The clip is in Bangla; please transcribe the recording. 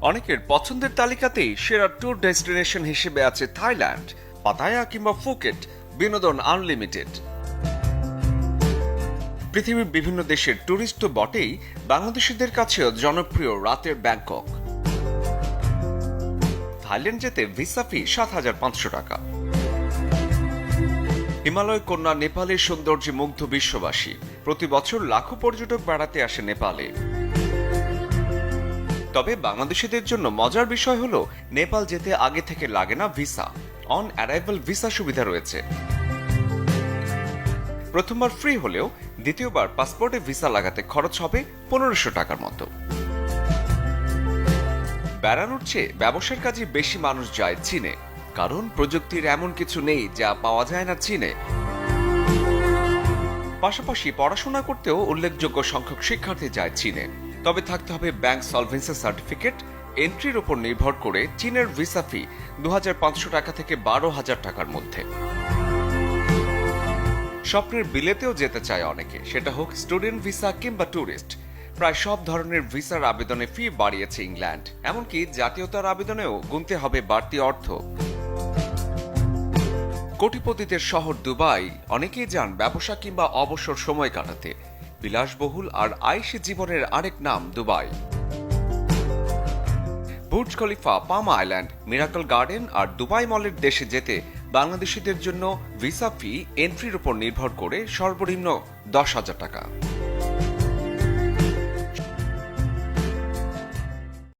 অনেকের পছন্দের তালিকাতেই সেরা ট্যুর ডেস্টিনেশন হিসেবে আছে থাইল্যান্ড, পাতায়া কিংবা ফুকেট। বিনোদন আনলিমিটেড। পৃথিবীর বিভিন্ন দেশের ট্যুরিস্ট তো বটেই, বাংলাদেশিদের কাছেও জনপ্রিয় রাতের ব্যাংকক। থাইল্যান্ড যেতে ভিসা ফি ৭,৫০০ টাকা। হিমালয় কন্যা নেপালের সৌন্দর্যে মুগ্ধ বিশ্ববাসী। প্রতি বছর লাখো পর্যটক বেড়াতে আসে নেপালে। তবে বাংলাদেশিদের জন্য মজার বিষয় হলো, নেপাল যেতে আগে থেকে লাগে না ভিসা। অন অ্যারাইভাল ভিসা সুবিধা রয়েছে। প্রথমবার ফ্রি হলেও দ্বিতীয়বার পাসপোর্টে ভিসা লাগাতে খরচ হবে ১৫০০ টাকার মতো। বেড়ানোর চেয়ে ব্যবসার কাজে বেশি মানুষ যায় চীনে, কারণ প্রযুক্তির এমন কিছু নেই যা পাওয়া যায় না চীনে। পাশাপাশি পড়াশোনা করতেও উল্লেখযোগ্য সংখ্যক শিক্ষার্থী যায় চীনে। তবে থাকতে হবে ব্যাংক সলভেন্সি সার্টিফিকেট। এন্ট্রির উপর নির্ভর করে চীনের ভিসা ফি ২৫০০ টাকা থেকে ১২,০০০ টাকার মধ্যে। স্বপ্নের বিলেতেও যেতে চায় অনেকে, সেটা হোক স্টুডেন্ট ভিসা কিংবা ট্যুরিস্ট। প্রায় সব ধরনের ভিসার আবেদনে ফি বাড়িয়েছে ইংল্যান্ড। এমনকি জাতীয়তার আবেদনেও গুনতে হবে বাড়তি অর্থ। কোটিপতিদের শহর দুবাই অনেকেই যান ব্যবসা কিংবা অবসর সময় কাটাতে। বিলাসবহুল আর আয়েশি জীবনের আরেক নাম দুবাই। বুর্জ খলিফা, পাম আইল্যান্ড, মিরাকল গার্ডেন আর দুবাই মলের দেশে যেতে বাংলাদেশিদের জন্য ভিসা ফি এন্ট্রির উপর নির্ভর করে সর্বনিম্ন ১০,০০০ টাকা।